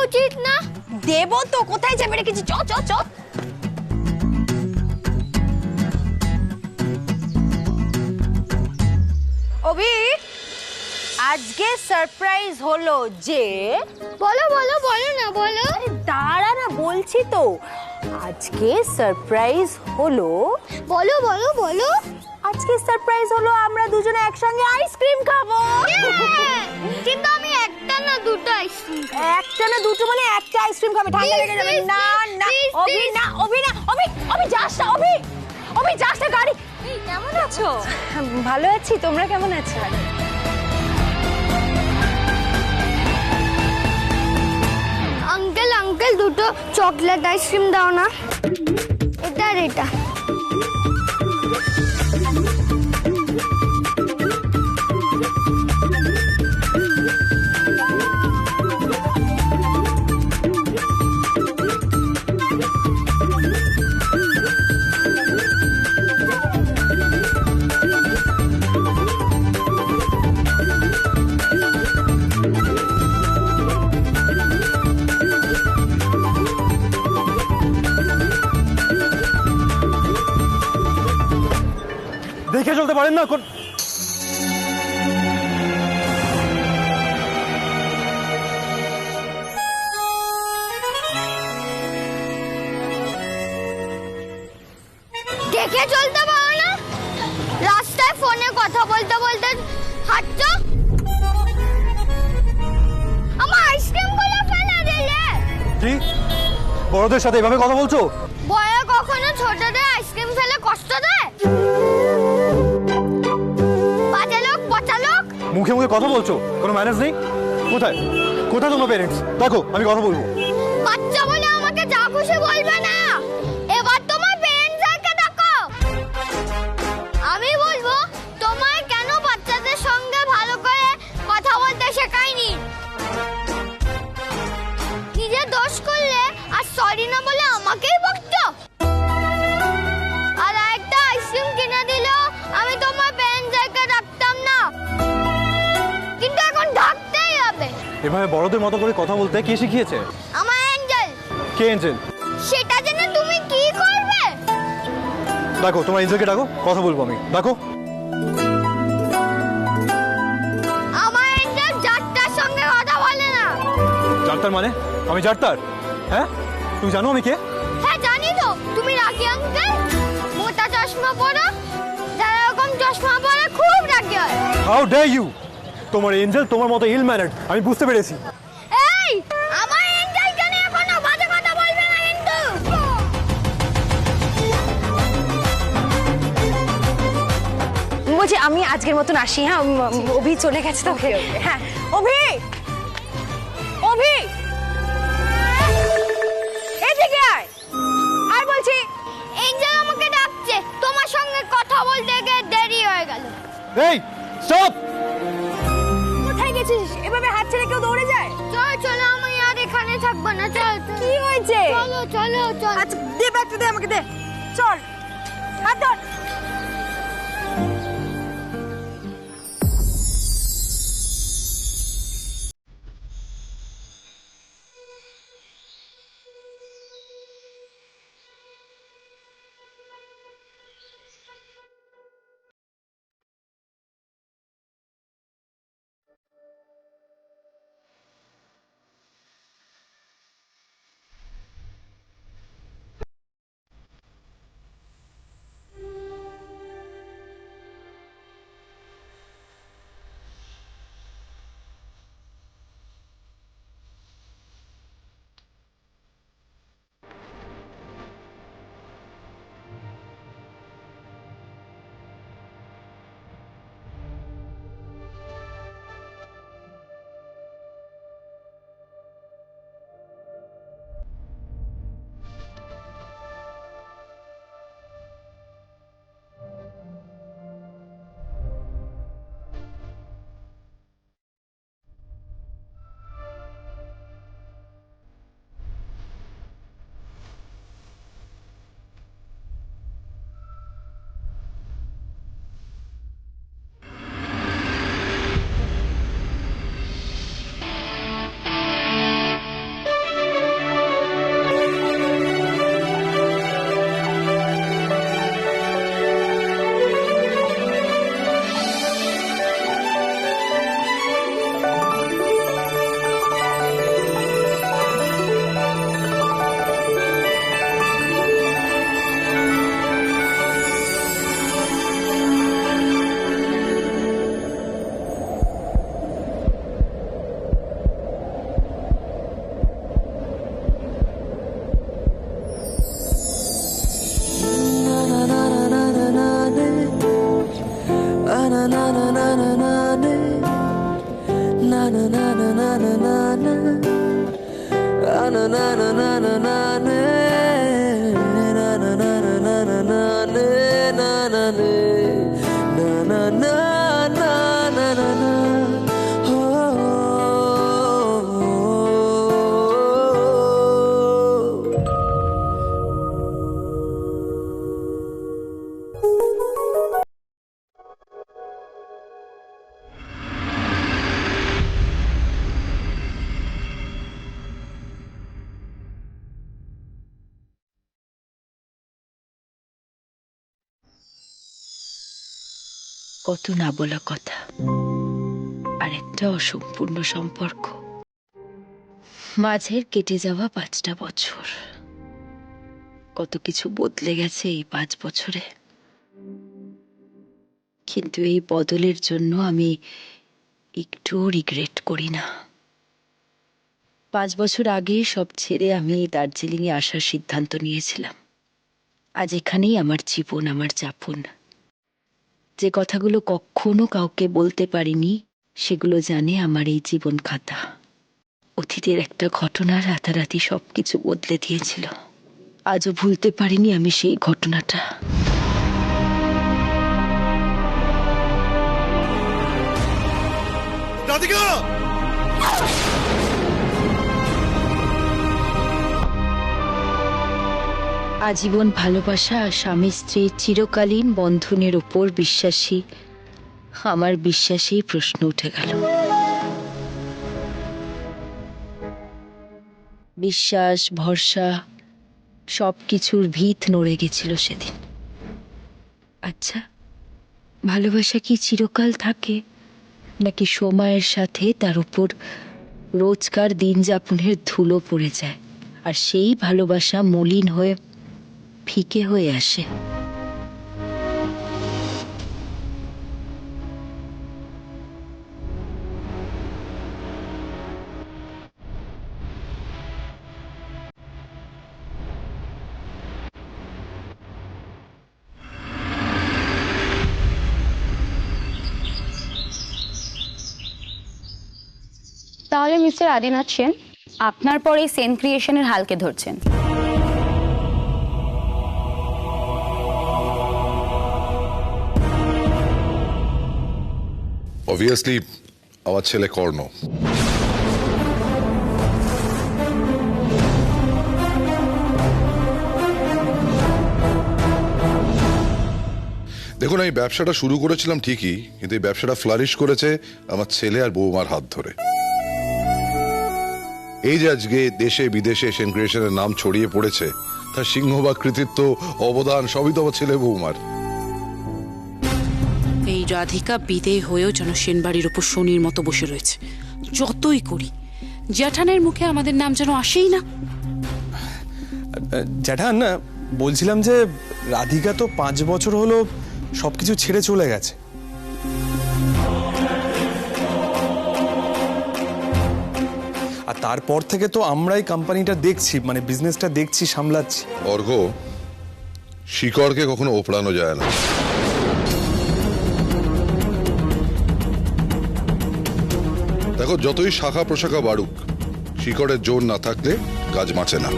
উচিত না? দেব তো, কোথায় যাবে রেখেছি? চ চ চ। অভি, আজকে সারপ্রাইজ হলো যে, বলো বলো বলো না বলো। দাঁড়া না, বলছি তো। আজকে সারপ্রাইজ হলো, বলো বলো বলো। আজকে সারপ্রাইজ হলো আমরা দুজনে একসঙ্গে আইসক্রিম খাবো। কিন্তু আমি একটা না দুটো আইসক্রিম। একটা না দুটো মানে একটা আইসক্রিম খাবে, ঠান্ডা লেগে যাবে। না না অভি, না অভি, না অভি, অভি যাস না অভি, অভি যাস না। গাড়ি, কেমন আছো? ভালো আছি, তোমরা কেমন আছো? আঙ্কেল আঙ্কেল দুটো চকলেট আইসক্রিম দাও না। এটা আর এটা। দেখে চলতে পারেন না? দেখে চলতে পারো না? রাস্তায় ফোনে কথা বলতে বলতে হাঁটছো। আমার আইসক্রিম গুলো ফেলে দিলে। কি বড়দের সাথে এভাবে কথা বলছো? বড় কখনো ছোটদের আইসক্রিম ফেলে কষ্ট দেয়? বাজে লোক, পচা লোক। মুখে মুখে কথা বলছো, কোনো ম্যানেজ নেই? কোথায় কোথায় তোমার পেরেন্টস? দেখো আমি কথা বলবো। বাচ্চা বলে আমাকে যা খুশি বলবে না। এবার তোমার পেরেন্টসকে ডাকো। আমি বলবো তোমায় কেন বাচ্চাদের সঙ্গে ভালো করে কথা বলতে শেখায়নি। নিজে দোষ করলে আর সরি না বলে আমাকেই বকতো। আর একটা আইসক্রিম কিনে দিলেও আমি তোমার পেরেন্টসকে ডাকতাম না, কিন্তু এখন ডাকতেই হবে। এভাবে বড়দের মতো করে কথা বলতে কে শিখিয়েছে? আমার এঞ্জেল। কে এঞ্জেল? সেটা জেনে তুমি কি করবে? দেখো তোমার এঞ্জেলকে ডাকো, কথা বলবো আমি। ডাকো। আমার এঞ্জেল যাত্রার সঙ্গে কথা বলে না। যাত্রার মানে? আমি যাত্রার? হ্যাঁ, তুমি জানো আমি কে? হ্যাঁ জানি তো, তুমি রাগী আঙ্কেল। মোটা চশমা পরো, যারা এরকম চশমা পরে খুব রাগী হয়। How dare you! তোমার এঞ্জেল তোমার মতো ইল ম্যানার্ড, আমি বুঝতে পেরেছি। এই, আমার এঞ্জেল জানে এখনো বাজে কথা বলবে না কিন্তু। বলছি আমি আজকের মতন আসি। হ্যাঁ, অভি চলে গেছে তো। হ্যাঁ অভি, অভি এদিকে আয়। আর বলছি এঞ্জেল আমাকে ডাকছে, তোমার সঙ্গে কথা বলতে গিয়ে দেরি হয়ে গেল। এই স্টপ! কোথায় গেছিস? এভাবে হাত ছেড়ে কেউ দৌড়ে যায়? চলো চলো, আমি আর এখানে থাকবো না। চল কি হয়েছে? চলো চলো চল। আচ্ছা দে ব্যাগটা, দে আমাকে, দে। চল, হাত ধর। কত না বলা কথা, আর একটা অসম্পূর্ণ সম্পর্ক, মাঝের কেটে যাওয়া 5টা বছর। কত কিছু বদলে গেছে এই 5 বছরে, কিন্তু এই বদলের জন্য আমি একটু রিগ্রেট করি না। 5 বছর আগে সব ছেড়ে আমি দার্জিলিং এ আসার সিদ্ধান্ত নিয়েছিলাম। আজ এখানেই আমার জীবন, আমার যাপন। যে কথাগুলো কখনো কাউকে বলতে পারিনি, সেগুলো জানে আমার এই জীবন খাতা। অতীতের একটা ঘটনা রাতারাতি সবকিছু বদলে দিয়েছিল। আজও ভুলতে পারিনি আমি সেই ঘটনাটা। রাধিকা! আজীবন ভালোবাসা আর স্বামী স্ত্রীর চিরকালীন বন্ধনের উপর বিশ্বাসী আমার বিশ্বাসেই প্রশ্ন উঠে গেল। বিশ্বাস, ভরসা সবকিছুর ভিত নড়ে গেছিল সেদিন। আচ্ছা, ভালোবাসা কি চিরকাল থাকে, নাকি সময়ের সাথে তার উপর রোজকার দিন যাপনের ধুলো পড়ে যায়, আর সেই ভালোবাসা মলিন হয়ে ফিকে হয়ে আসে? তাহলে মিস্টার আদিনাথ সেন, আপনার পরে সেন ক্রিয়েশনের হালকে ধরছেন। অবভিয়াসলি আমার ছেলে কর্ণ। দেখুন, এই ব্যবসাটা শুরু করেছিলাম ঠিকই, কিন্তু এই ব্যবসাটা ফ্লারিশ করেছে আমার ছেলে আর বৌমার হাত ধরে। এই যে আজকে দেশে বিদেশে সেন ক্রিয়েশনের নাম ছড়িয়ে পড়েছে, তার সিংহভাগ কৃতিত্ব, অবদান সবই তো আমার ছেলে বৌমার। এই রাধিকা বিদেয় হয়েও যেন সেনবাড়ির ওপর শনির মতো বসে রয়েছে। যতই করি জ্যাঠানের মুখে আমাদের নাম যেন আসেই না। জ্যাঠান, বলছিলাম যে রাধিকা তো 5 বছর হলো সবকিছু ছেড়ে চলে গেছে। আর তারপর থেকে তো আমরাই কোম্পানিটা দেখছি, মানে বিজনেসটা দেখছি, সামলাচ্ছি। অর্ঘ, শিকড়কে কখনো ওপড়ানো যায় না। দেখো, যতই শাখা প্রশাখা বাড়ুক, শিকড়ের জোর না থাকলে কাজ বাঁচে না।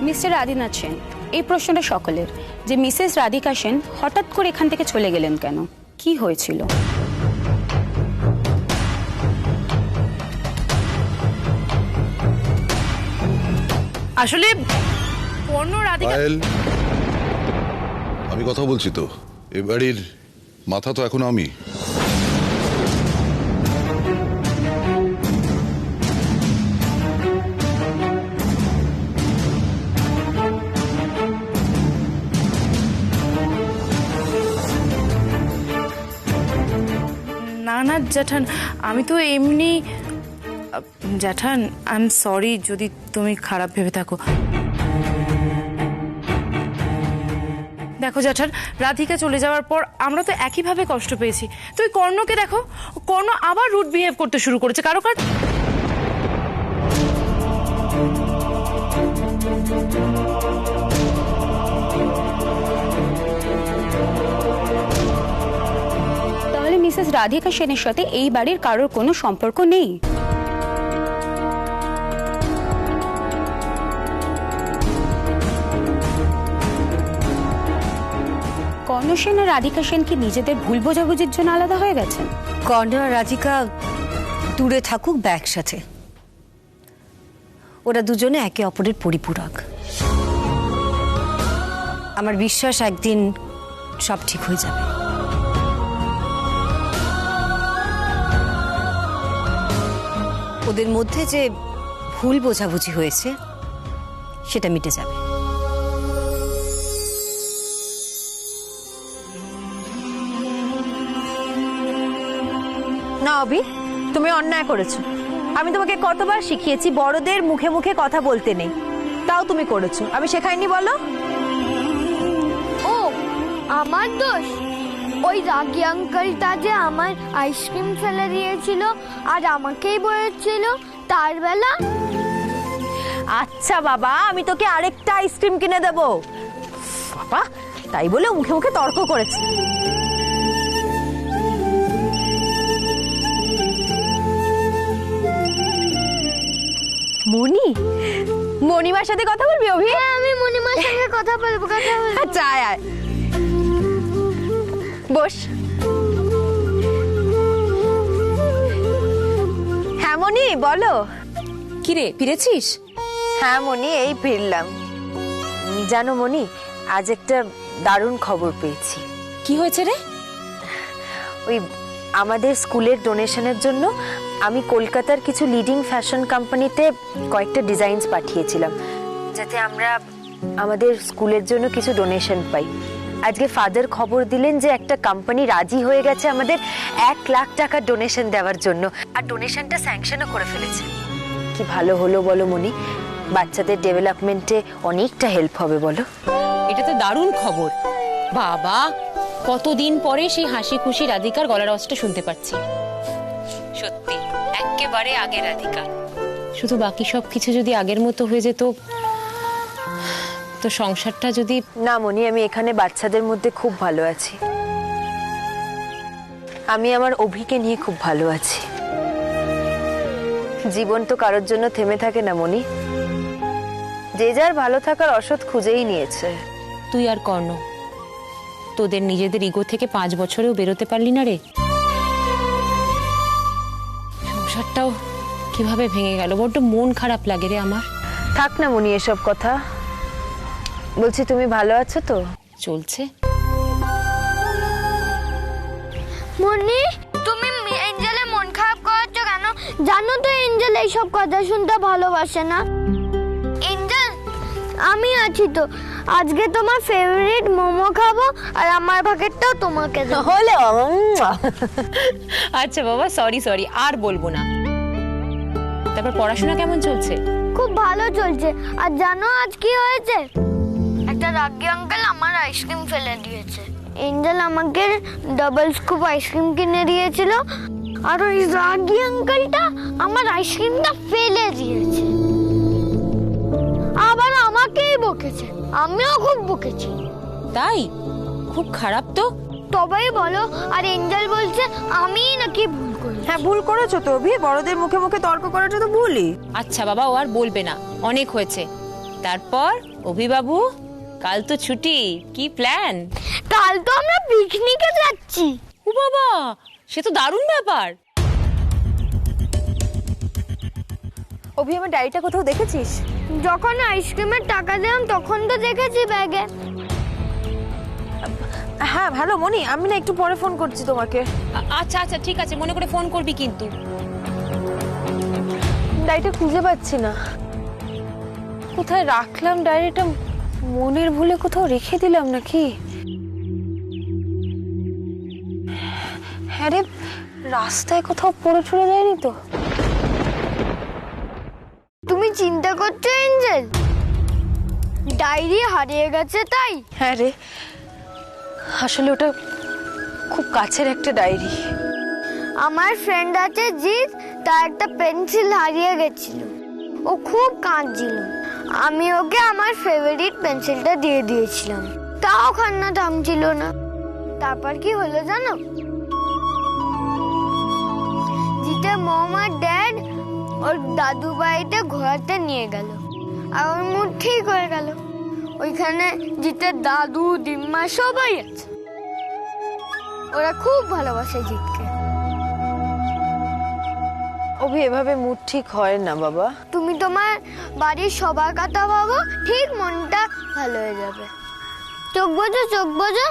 মিস্টার আদিনাথ সেন, এই প্রশ্নটা সকলের, যে মিসেস রাধিকা সেন হঠাৎ করে এখান থেকে চলে গেলেন কেন? কি হয়েছিল? আসলে কর্ণ রাধিকা, পায়েল, আমি কথা বলছি তো, এ বাড়ির মাথা তো এখন আমি। না না জ্যাঠান, আমি তো এমনি। জ্যাঠান, আই এম সরি যদি তুমি খারাপ ভেবে থাকো। দেখো জ্যাঠান, রাধিকা চলে যাওয়ার পর আমরা তো একইভাবে কষ্ট পেয়েছি। তুই কর্ণকে দেখো, কর্ণ আবার রুড বিহেভ করতে শুরু করেছে কারো কাছে। মিসেস রাধিকা সেনের সাথে এই বাড়ির কারোর কোনো সম্পর্ক নেই। কর্ণ সেন আর রাধিকা সেন কি নিজেদের ভুল বোঝাবুঝির জন্য আলাদা হয়ে গেছেন? কর্ণ আর রাধিকা দূরে থাকুক বা একসাথে, ওরা দুজনে একে অপরের পরিপূরক। আমার বিশ্বাস একদিন সব ঠিক হয়ে যাবে। ওদের মধ্যে যে ভুল বোঝাবুঝি হয়েছে সেটা মিটে যাবে। না অভি, তুমি অন্যায় করেছো। আমি তোমাকে কতবার শিখিয়েছি বড়দের মুখে মুখে কথা বলতে নেই, তাও তুমি করেছো। আমি শেখাইনি বলো? ও আমার দোষ? ওই রাগী আঙ্কেলটা যে আমার আইসক্রিম ফেলে দিয়েছিল আর আমাকেই বলেছিল তার বেলা। আচ্ছা বাবা, আমি তোকে আরেকটা আইসক্রিম কিনে দেবো। বাবা, তাই বলে মুখে মুখে তর্ক করেছে। মনি, মনিমার সাথে কথা বলবি অভি? হ্যাঁ, আমি মনিমার সঙ্গে কথা বলবো। আচ্ছা আয় আয়, বস। হ্যাঁ মনি, বলো। কিরে, ফিরেছিস? হ্যাঁ মনি, এই ফিরলাম। জানো মনি, আজ একটা দারুণ খবর পেয়েছি। কি হয়েছে রে? ওই আমাদের স্কুলের ডোনেশনের জন্য আমি কলকাতার কিছু লিডিং ফ্যাশন কোম্পানিতে কয়েকটা ডিজাইনস পাঠিয়েছিলাম, যাতে আমরা আমাদের স্কুলের জন্য কিছু ডোনেশন পাই। আজকে ফাদার খবর দিলেন যে একটা কোম্পানি রাজি হয়ে গেছে আমাদের 1 লাখ টাকা ডোনেশন দেওয়ার জন্য, আর ডোনেশনটা স্যাংশনও করে ফেলেছে। কি ভালো হলো বলো মনি, বাচ্চাদের ডেভেলপমেন্টে অনেকটা হেল্প হবে বলো। এটা তো দারুণ খবর বাবা। কতদিন পরে সেই হাসি খুশি রাধিকার গলার আওয়াজটা শুনতে পাচ্ছি। সত্যি একেবারে আগের রাধিকা। শুধু বাকি সবকিছু যদি আগের মতো হয়ে যেত, তো সংসারটা যদি... না মনি, আমি এখানে বাচ্চাদের মধ্যে খুব ভালো আছি। আমি আমার অভিকে নিয়ে খুব ভালো আছি। জীবন তো কারোর জন্য থেমে থাকে না মনি, যে যার ভালো থাকার অসৎ খুঁজেই নিয়েছে। তুই আর কর্ণ তোদের নিজেদের ইগো থেকে 5 বছরেও বেরোতে পারলি না রে। সংসারটাও কিভাবে ভেঙে গেল, বড্ড মন খারাপ লাগে রে আমার। থাক না মনি এসব কথা, বলছি তুমি ভালো আছো তো? চলছে। মনি, তুমি এঞ্জেলে মন খারাপ করাচ্ছো কেন? জানো তো এঞ্জেল এইসব কথা শুনতে ভালোবাসে না। এঞ্জেল, আমি আছি তো। আজকে তোমার ফেভারিট মোমো খাবো, আর আমার ভাগেরটাও তোমাকে দেবো। হলো। আচ্ছা বাবা, সরি আর বলবো না। তারপর পড়াশোনা কেমন চলছে? খুব ভালো চলছে। আর জানো আজ কি হয়েছে? একটা রাগী আঙ্কেল আমার আইসক্রিম ফেলে দিয়েছে। এঞ্জেল আমাকে ডাবল স্কুপ আইসক্রিম কিনে দিয়েছিল, আর ওই রাগী আঙ্কেলটা আমার আইসক্রিমটা ফেলে দিয়েছে। আবার আমাকেই বকেছে, আমিও খুব বকেছি। তাই? খুব খারাপ তো। তবেই বলো। আর এঞ্জেল বলছে আমি নাকি ভুল করেছি। হ্যাঁ, ভুল করেছো তো অভি, বড়দের মুখে মুখে তর্ক করাটা তো ভুলই। আচ্ছা বাবা, ও আর বলবে না, অনেক হয়েছে। তারপর অভিবাবু, কাল তো ছুটি, কি প্ল্যান? কাল তো আমরা পিকনিকে যাচ্ছি। ও বাবা, সে তো দারুণ ব্যাপার। অভি, আমার ডায়েরিটা কোথাও দেখেছিস? যখন আইসক্রিমের টাকা দিলাম তখন তো দেখেছি ব্যাগে। হ্যাঁ ভালো মনি, আমি না একটু পরে ফোন করছি তোমাকে। আচ্ছা ঠিক আছে, মনে করে ফোন করবি কিন্তু। ডায়েরিটা খুঁজে পাচ্ছি না, কোথায় রাখলাম ডায়েরিটা? মনের ভুলে কোথাও রেখে দিলাম নাকি? হ্যাঁ রে, রাস্তায় কোথাও পড়ে ছড়ে যায়নি তো? তুমি চিন্তা করছো এঞ্জেল? ডায়েরি হারিয়ে গেছে তাই? হ্যাঁ রে, আসলে ওটা খুব কাছের একটা ডায়েরি। আমার ফ্রেন্ড আছে জিৎ, তার একটা পেন্সিল হারিয়ে গেছিল। ও খুব কাঁদছিল। আমি ওকে আমার ফেভারিট পেন্সিলটা দিয়ে দিয়েছিলাম, তাও কান্না থামছিল না। তারপর কি হলো জানো? কালকে মম আর ড্যাড ওর দাদু বাড়িতে ঘোরাতে নিয়ে গেল আর ওর মুড ঠিক হয়ে গেল। ওইখানে জিতের দাদু দিম্মা সবাই আছে। ওরা খুব ভালোবাসে জিতকে। অভি, এভাবে মুড ঠিক হয় না বাবা। তুমি তোমার বাড়ির সবার কথা ভাবো, ঠিক মনটা ভালো হয়ে যাবে। চোখ বোঝো, চোখ বোঝো।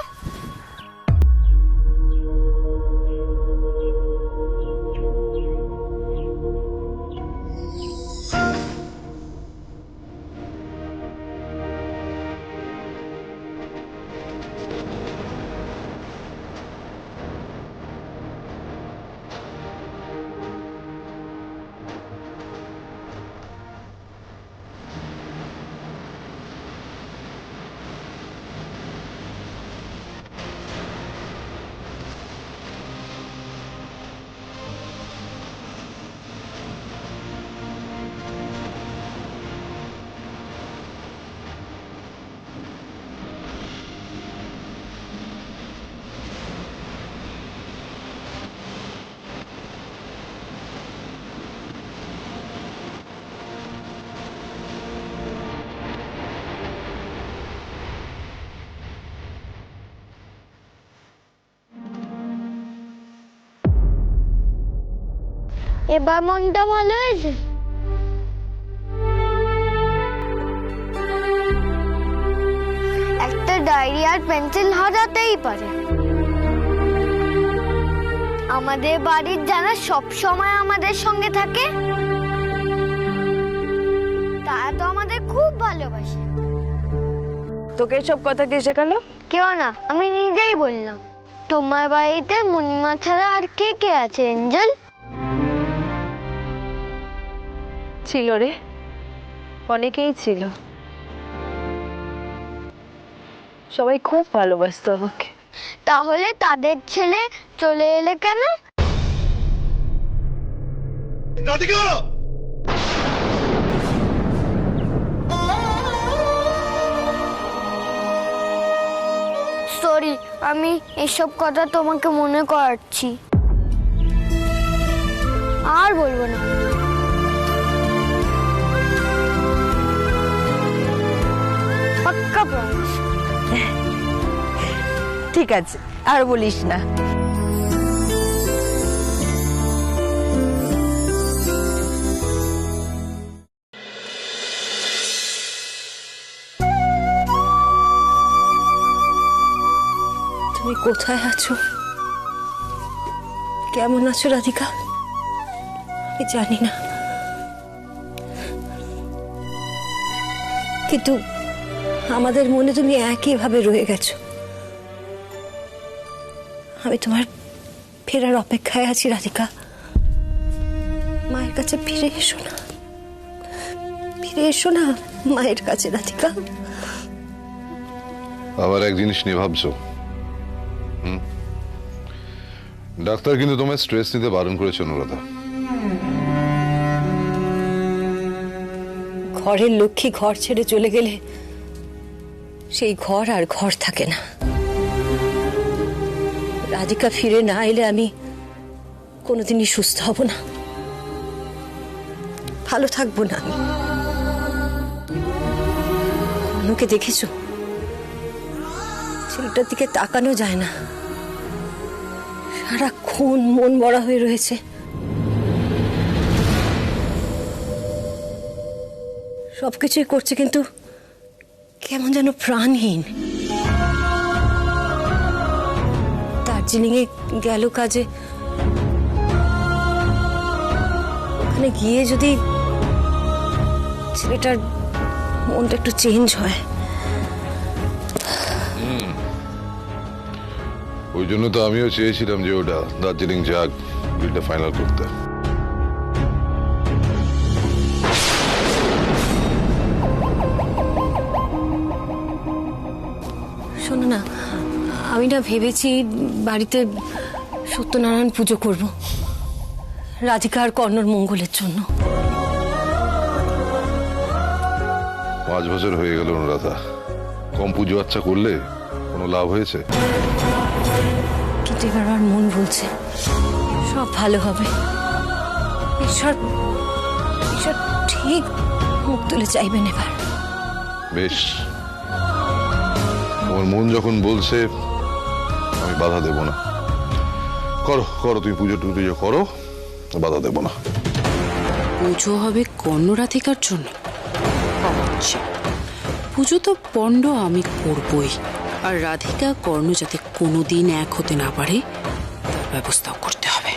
এবার মনটা ভালো হয়েছে। একটা ডায়েরি আর পেন্সিল হারাতেই পারে। আমাদের বাড়ির যারা সব সময় আমাদের সঙ্গে থাকে তারা তো আমাদের খুব ভালোবাসে। তোকে সব কথা কে শেখালো? কেউ না, আমি নিজেই বললাম। তোমার বাড়িতে মুনিমা ছাড়া আর কে কে আছে এঞ্জেল? ছিল রে, অনেকেই ছিল। সবাই খুব ভালোবাসতো আমাকে। তাহলে তাদের ছেলে চলে এলে কেন? সরি, আমি এসব কথা তোমাকে মনে করাচ্ছি। আর বলবো না। পাক্কা প্রমিস। ঠিক আছে, আর বলিস না। তুমি কোথায় আছো? কেমন আছো রাধিকা? আমি জানি না, কিন্তু আমাদের মনে তুমি একইভাবে রয়ে গেছো। আমি তোমার ফেরার অপেক্ষায় আছি রাধিকা। মায়ের কাছে ফিরে এসো না, ফিরে এসো না মায়ের কাছে রাধিকা। আবার এক জিনিস নিয়ে ভাবছো? ডাক্তার কিন্তু তোমায় স্ট্রেস নিতে বারণ করেছে অনুরাধা। ঘরের লক্ষ্মী ঘর ছেড়ে চলে গেলে সেই ঘর আর ঘর থাকে না। রাধিকা ফিরে না এলে আমি কোনোদিনই সুস্থ হব না, ভালো থাকবো না। আমি অনুকে দেখেছো? ছেলেটার দিকে তাকানো যায় না, সারাক্ষণ মন মরা হয়ে রয়েছে। সবকিছুই করছে কিন্তু কেমন যেন প্রাণহীন। দার্জিলিং এ গেল কাজে, ওখানে গিয়ে যদি ছেলেটার মনটা একটু চেঞ্জ হয়। ওই জন্য তো আমিও চেয়েছিলাম যে ওটা দার্জিলিং যাক, ডিলটা ফাইনাল করতে। শোনো না, আমি না ভেবেছি বাড়িতে সত্যনারায়ণ পুজো করব রাধিকা আর কর্ণর মঙ্গলের জন্য। 5 বছর হয়ে গেল অনুরাধা, কম পুজো আচ্ছা করলে কোনো লাভ হয়েছে? কিন্তু এবার আমার মন বলছে সব ভালো হবে। ঈশ্বর ঈশ্বর ঠিক মুখ তুলে চাইবেন এবার। বেশ, তোমার মন যখন বলছে আমি বাধা দেব না। করো করো, তুমি পুজো টুজো করো, বাধা দেব না। পুজো হবে কর্ণ রাধিকার জন্য? আচ্ছা, পুজো তো পণ্ড আমি করবই, আর রাধিকা কর্ণ যাতে কোনোদিন এক হতে না পারে তার ব্যবস্থাও করতে হবে।